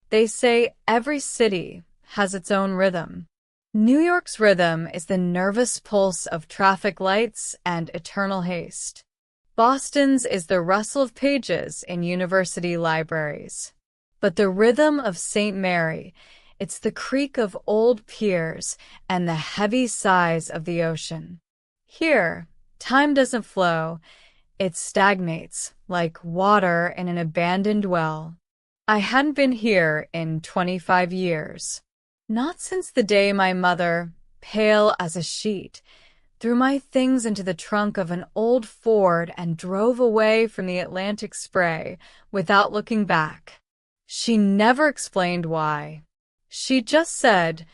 They say every city has its own rhythm. New York's rhythm is the nervous pulse of traffic lights and eternal haste. Boston's is the rustle of pages in university libraries. But the rhythm of St. Mary, it's the creak of old piers and the heavy sighs of the ocean. Here, time doesn't flow, it stagnates like water in an abandoned well. I hadn't been here in 25 years. Not since the day my mother, pale as a sheet, threw my things into the trunk of an old Ford and drove away from the Atlantic spray without looking back. She never explained why. She just said,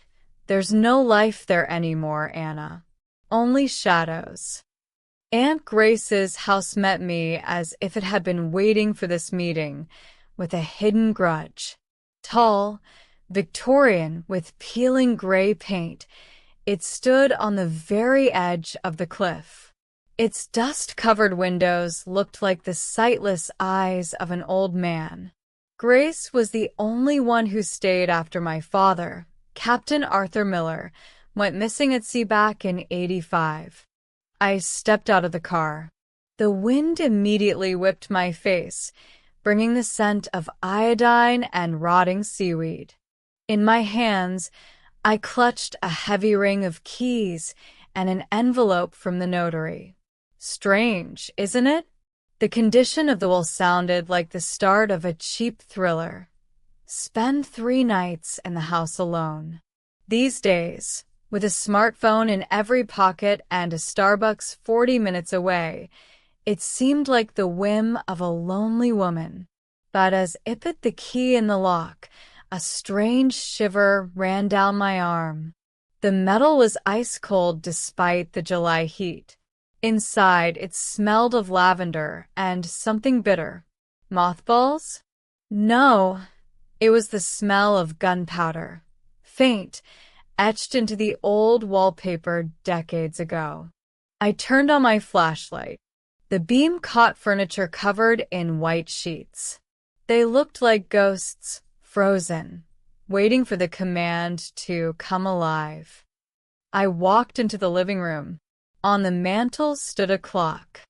"There's no life there anymore, Anna. Only shadows." Aunt Grace's house met me as if it had been waiting for this meeting, with a hidden grudge. Tall, Victorian, with peeling gray paint, it stood on the very edge of the cliff. Its dust-covered windows looked like the sightless eyes of an old man. Grace was the only one who stayed after my father, Captain Arthur Miller, went missing at sea back in '85. I stepped out of the car. The wind immediately whipped my face, bringing the scent of iodine and rotting seaweed. In my hands, I clutched a heavy ring of keys and an envelope from the notary. Strange, isn't it? The condition of the will sounded like the start of a cheap thriller. Spend 3 nights in the house alone. These days, with a smartphone in every pocket and a Starbucks 40 minutes away, it seemed like the whim of a lonely woman. But as I put the key in the lock, a strange shiver ran down my arm. The metal was ice cold despite the July heat. Inside, it smelled of lavender and something bitter. Mothballs? No, it was the smell of gunpowder. Faint, etched into the old wallpaper decades ago. I turned on my flashlight. The beam caught furniture covered in white sheets. They looked like ghosts, frozen, waiting for the command to come alive. I walked into the living room. On the mantel stood a clock.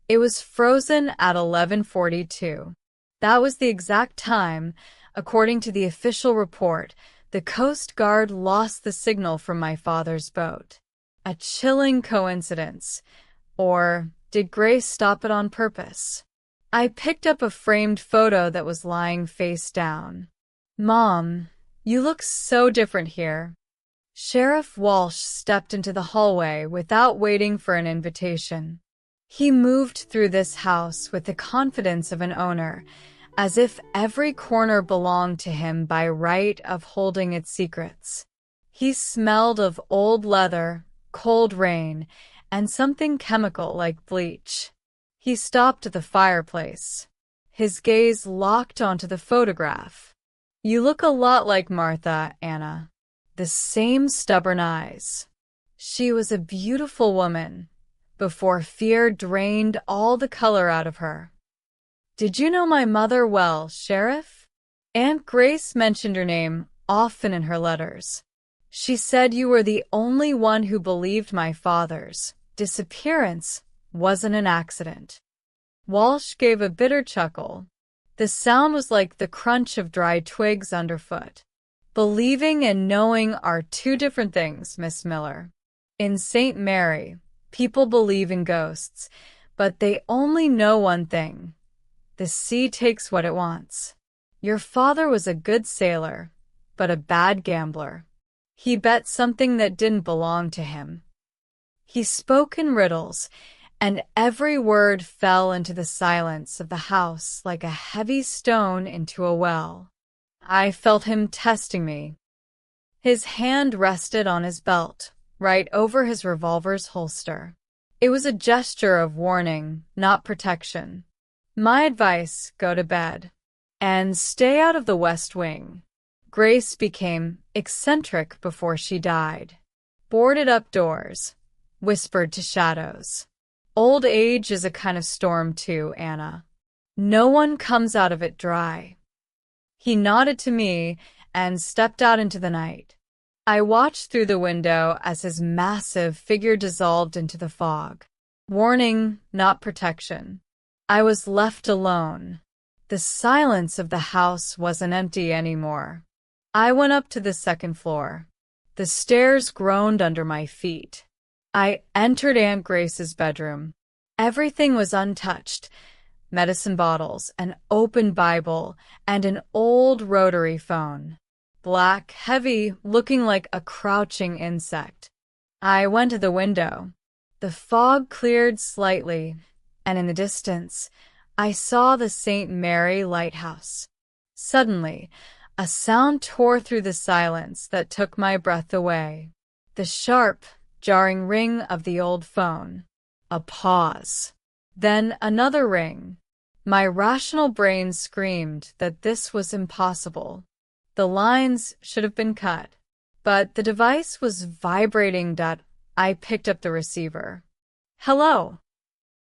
It was frozen at 11:42. That was the exact time, according to the official report, the Coast Guard lost the signal from my father's boat. A chilling coincidence. Or did Grace stop it on purpose? I picked up a framed photo that was lying face down. "Mom, you look so different here." Sheriff Walsh stepped into the hallway without waiting for an invitation. He moved through this house with the confidence of an owner, as if every corner belonged to him by right of holding its secrets. He smelled of old leather, cold rain, and something chemical like bleach. He stopped at the fireplace. His gaze locked onto the photograph. "You look a lot like Martha, Anna. The same stubborn eyes." She was a beautiful woman, before fear drained all the color out of her. "Did you know my mother well, Sheriff?" Aunt Grace mentioned your name often in her letters. She said you were the only one who believed my father's disappearance wasn't an accident. Walsh gave a bitter chuckle. The sound was like the crunch of dry twigs underfoot. "Believing and knowing are 2 different things, Miss Miller. In St. Mary, people believe in ghosts, but they only know one thing. The sea takes what it wants. Your father was a good sailor, but a bad gambler. He bet something that didn't belong to him." He spoke in riddles, and every word fell into the silence of the house like a heavy stone into a well. I felt him testing me. His hand rested on his belt, right over his revolver's holster. It was a gesture of warning, not protection. My advice, go to bed. And stay out of the West Wing. Grace became eccentric before she died. Boarded up doors. Whispered to shadows. Old age is a kind of storm too, Anna. No one comes out of it dry. He nodded to me and stepped out into the night. I watched through the window as his massive figure dissolved into the fog. Warning, not protection. I was left alone. The silence of the house wasn't empty anymore. I went up to the second floor. The stairs groaned under my feet. I entered Aunt Grace's bedroom. Everything was untouched. Medicine bottles, an open Bible, and an old rotary phone. Black, heavy, looking like a crouching insect. I went to the window. The fog cleared slightly, and in the distance, I saw the St. Mary lighthouse. Suddenly, a sound tore through the silence that took my breath away. The sharp, jarring ring of the old phone. A pause. Then another ring. My rational brain screamed that this was impossible. The lines should have been cut, but the device was vibrating. I picked up the receiver. Hello.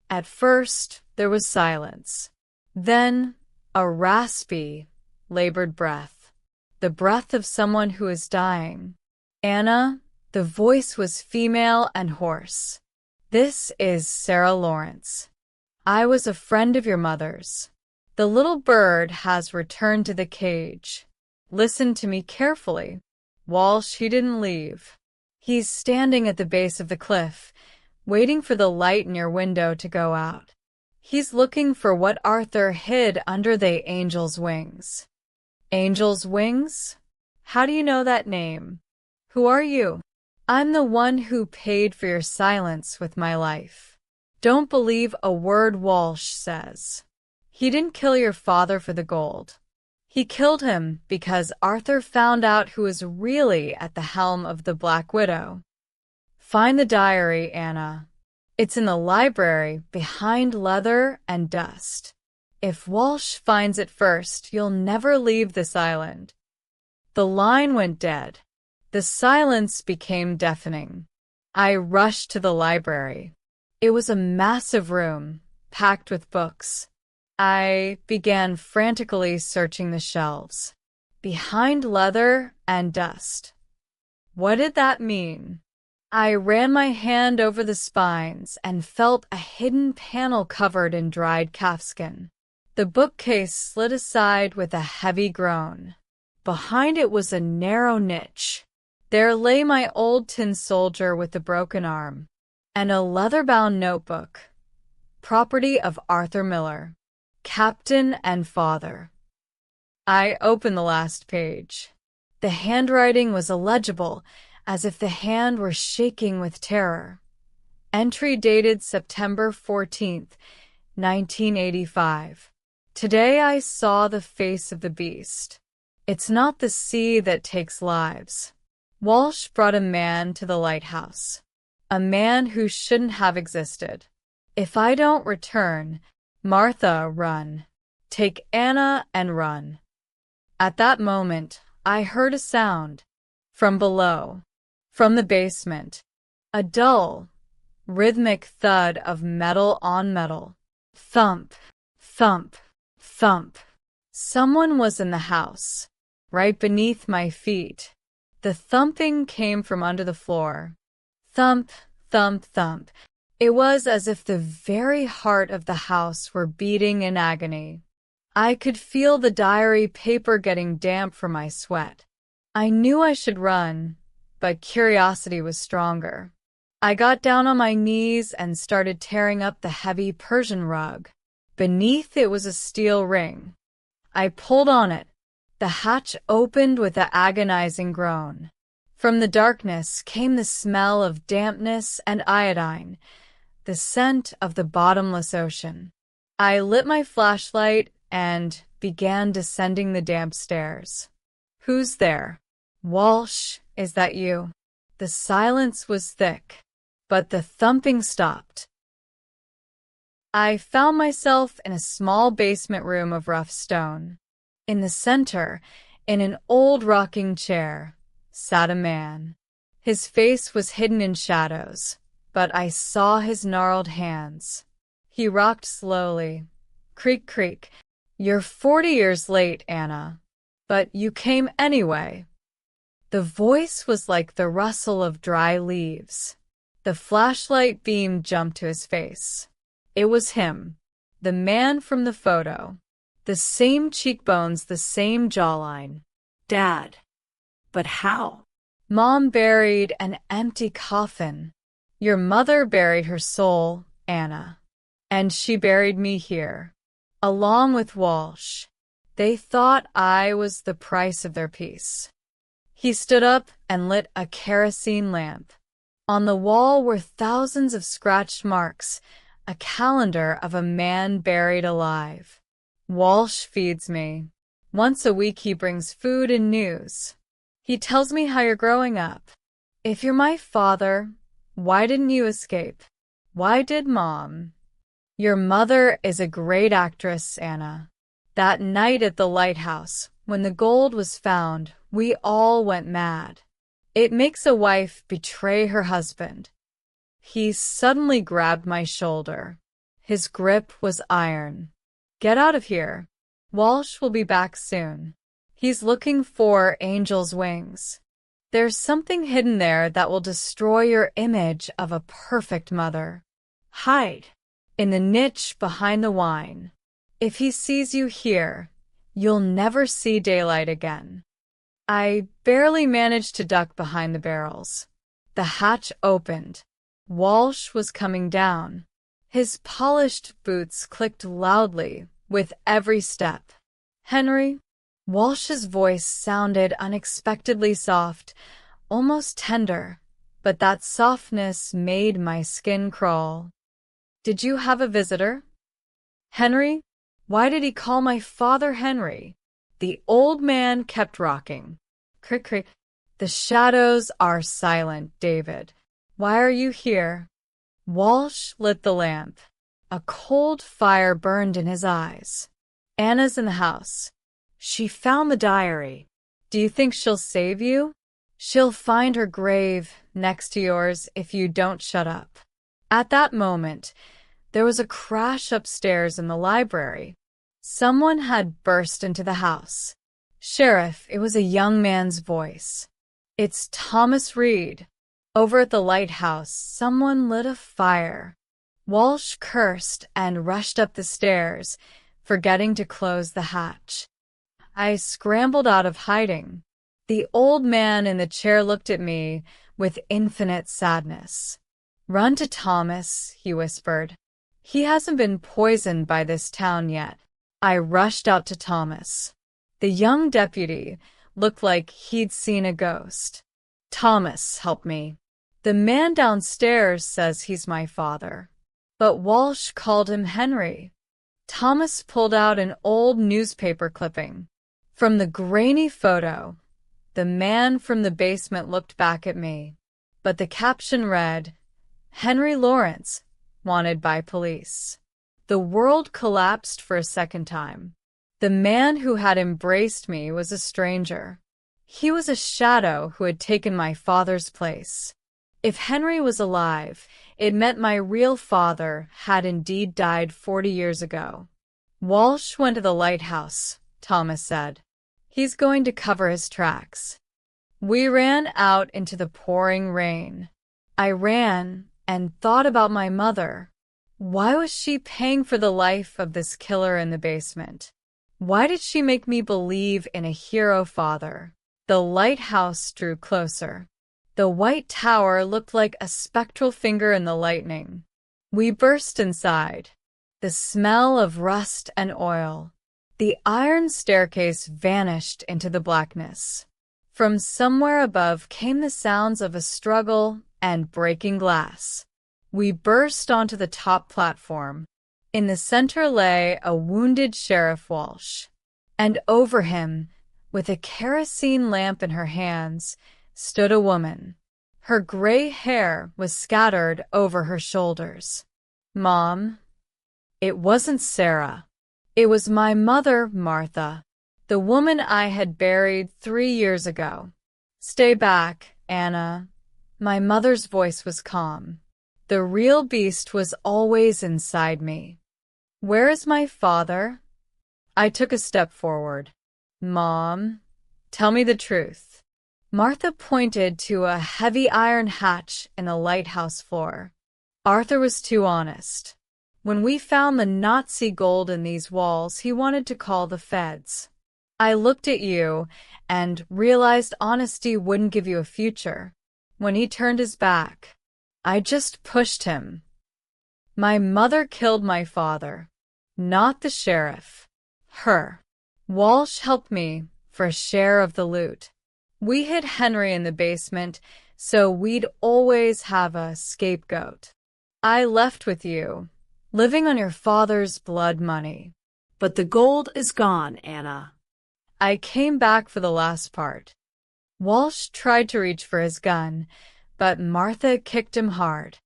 At first, there was silence. Then, a raspy, labored breath. The breath of someone who is dying. Anna, the voice was female and hoarse. This is Sarah Lawrence. I was a friend of your mother's. The little bird has returned to the cage. Listen to me carefully. Walsh, he didn't leave. He's standing at the base of the cliff, waiting for the light in your window to go out. He's looking for what Arthur hid under the angel's wings. Angel's wings? How do you know that name? Who are you? I'm the one who paid for your silence with my life. Don't believe a word Walsh says. He didn't kill your father for the gold. He killed him because Arthur found out who was really at the helm of the Black Widow. Find the diary, Anna. It's in the library behind leather and dust. If Walsh finds it first, you'll never leave this island. The line went dead. The silence became deafening. I rushed to the library. It was a massive room, packed with books. I began frantically searching the shelves. Behind leather and dust. What did that mean? I ran my hand over the spines and felt a hidden panel covered in dried calfskin. The bookcase slid aside with a heavy groan. Behind it was a narrow niche. There lay my old tin soldier with the broken arm, and a leather-bound notebook, property of Arthur Miller, captain and father. I opened the last page. The handwriting was illegible, as if the hand were shaking with terror. Entry dated September 14th, 1985. Today I saw the face of the beast. It's not the sea that takes lives. Walsh brought a man to the lighthouse. A man who shouldn't have existed. If I don't return, Martha, run. Take Anna and run. At that moment, I heard a sound. From below. From the basement. A dull, rhythmic thud of metal on metal. Thump, thump, thump. Someone was in the house, right beneath my feet. The thumping came from under the floor. Thump, thump, thump. It was as if the very heart of the house were beating in agony. I could feel the diary paper getting damp from my sweat. I knew I should run, but curiosity was stronger. I got down on my knees and started tearing up the heavy Persian rug. Beneath it was a steel ring. I pulled on it. The hatch opened with an agonizing groan. From the darkness came the smell of dampness and iodine, the scent of the bottomless ocean. I lit my flashlight and began descending the damp stairs. Who's there? Walsh, is that you? The silence was thick, but the thumping stopped. I found myself in a small basement room of rough stone. In the center, in an old rocking chair, sat a man. His face was hidden in shadows, but I saw his gnarled hands. He rocked slowly. Creak, creak. You're 40 years late, Anna. But you came anyway. The voice was like the rustle of dry leaves. The flashlight beam jumped to his face. It was him, the man from the photo. The same cheekbones, the same jawline. Dad. But how? Mom buried an empty coffin. Your mother buried her soul, Anna. And she buried me here, along with Walsh. They thought I was the price of their peace. He stood up and lit a kerosene lamp. On the wall were thousands of scratched marks, a calendar of a man buried alive. Walsh feeds me. Once a week he brings food and news. He tells me how you're growing up. If you're my father, why didn't you escape? Why did Mom? Your mother is a great actress, Anna. That night at the lighthouse, when the gold was found, we all went mad. It makes a wife betray her husband. He suddenly grabbed my shoulder. His grip was iron. Get out of here. Walsh will be back soon. He's looking for Angel's wings. There's something hidden there that will destroy your image of a perfect mother. Hide in the niche behind the wine. If he sees you here, you'll never see daylight again. I barely managed to duck behind the barrels. The hatch opened. Walsh was coming down. His polished boots clicked loudly with every step. Henry? Walsh's voice sounded unexpectedly soft, almost tender, but that softness made my skin crawl. Did you have a visitor? Henry? Why did he call my father Henry? The old man kept rocking. Crick, crick. The shadows are silent, David. Why are you here? Walsh lit the lamp. A cold fire burned in his eyes. Anna's in the house. She found the diary. Do you think she'll save you? She'll find her grave next to yours if you don't shut up. At that moment, there was a crash upstairs in the library. Someone had burst into the house. Sheriff, it was a young man's voice. It's Thomas Reed. Over at the lighthouse, someone lit a fire. Walsh cursed and rushed up the stairs, forgetting to close the hatch. I scrambled out of hiding. The old man in the chair looked at me with infinite sadness. Run to Thomas, he whispered. He hasn't been poisoned by this town yet. I rushed out to Thomas. The young deputy looked like he'd seen a ghost. Thomas, help me. The man downstairs says he's my father. But Walsh called him Henry. Thomas pulled out an old newspaper clipping. From the grainy photo, the man from the basement looked back at me. But the caption read, Henry Lawrence, wanted by police. The world collapsed for a second time. The man who had embraced me was a stranger. He was a shadow who had taken my father's place. If Henry was alive, it meant my real father had indeed died 40 years ago. Walsh went to the lighthouse, Thomas said. He's going to cover his tracks. We ran out into the pouring rain. I ran and thought about my mother. Why was she paying for the life of this killer in the basement? Why did she make me believe in a hero father? The lighthouse drew closer. The white tower looked like a spectral finger in the lightning. We burst inside. The smell of rust and oil. The iron staircase vanished into the blackness. From somewhere above came the sounds of a struggle and breaking glass. We burst onto the top platform. In the center lay a wounded Sheriff Walsh. And over him, with a kerosene lamp in her hands, stood a woman. Her gray hair was scattered over her shoulders. Mom. It wasn't Sarah. It was my mother, Martha, the woman I had buried 3 years ago. Stay back, Anna. My mother's voice was calm. The real beast was always inside me. Where is my father? I took a step forward. Mom, tell me the truth. Martha pointed to a heavy iron hatch in the lighthouse floor. Arthur was too honest. When we found the Nazi gold in these walls, he wanted to call the feds. I looked at you and realized honesty wouldn't give you a future. When he turned his back, I just pushed him. My mother killed my father, not the sheriff. Her. Walsh helped me for a share of the loot. We hid Henry in the basement, so we'd always have a scapegoat. I left with you, living on your father's blood money. But the gold is gone, Anna. I came back for the last part. Walsh tried to reach for his gun, but Martha kicked him hard.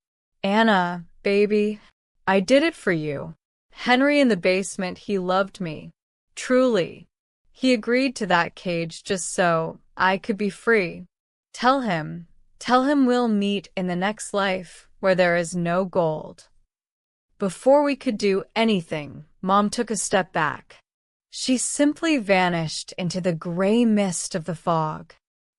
Anna, baby, I did it for you. Henry in the basement, he loved me. Truly. He agreed to that cage just so I could be free. Tell him we'll meet in the next life where there is no gold. Before we could do anything, Mom took a step back. She simply vanished into the gray mist of the fog.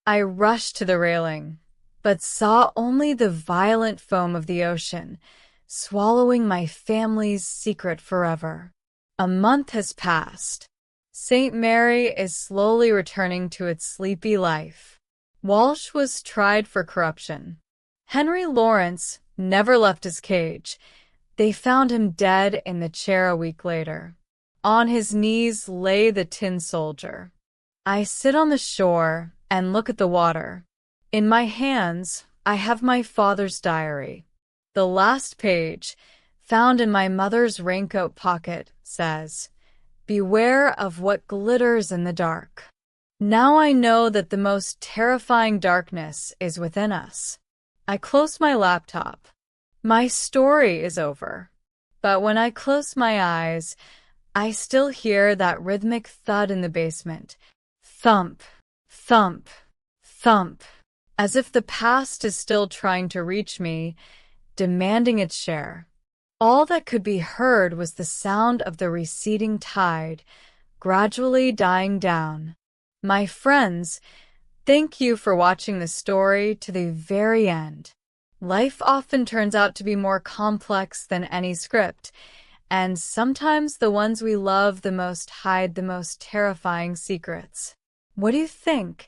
I rushed to the railing, but saw only the violent foam of the ocean, swallowing my family's secret forever. A month has passed. St. Mary is slowly returning to its sleepy life. Walsh was tried for corruption. Henry Lawrence never left his cage. They found him dead in the chair a week later. On his knees lay the tin soldier. I sit on the shore and look at the water. In my hands, I have my father's diary. The last page, found in my mother's raincoat pocket, says, "Beware of what glitters in the dark." Now I know that the most terrifying darkness is within us. I close my laptop. My story is over. But when I close my eyes, I still hear that rhythmic thud in the basement. Thump, thump, thump. As if the past is still trying to reach me, demanding its share. All that could be heard was the sound of the receding tide, gradually dying down. My friends, thank you for watching the story to the very end. Life often turns out to be more complex than any script, and sometimes the ones we love the most hide the most terrifying secrets. What do you think?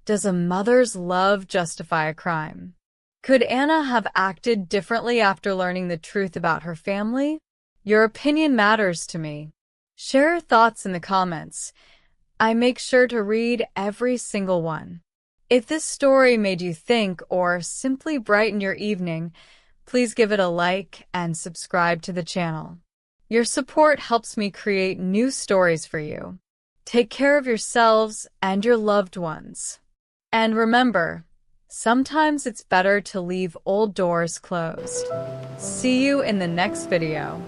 Does a mother's love justify a crime? Could Anna have acted differently after learning the truth about her family? Your opinion matters to me. Share your thoughts in the comments. I make sure to read every single one. If this story made you think or simply brighten your evening, please give it a like and subscribe to the channel. Your support helps me create new stories for you. Take care of yourselves and your loved ones. And remember, sometimes it's better to leave old doors closed. See you in the next video.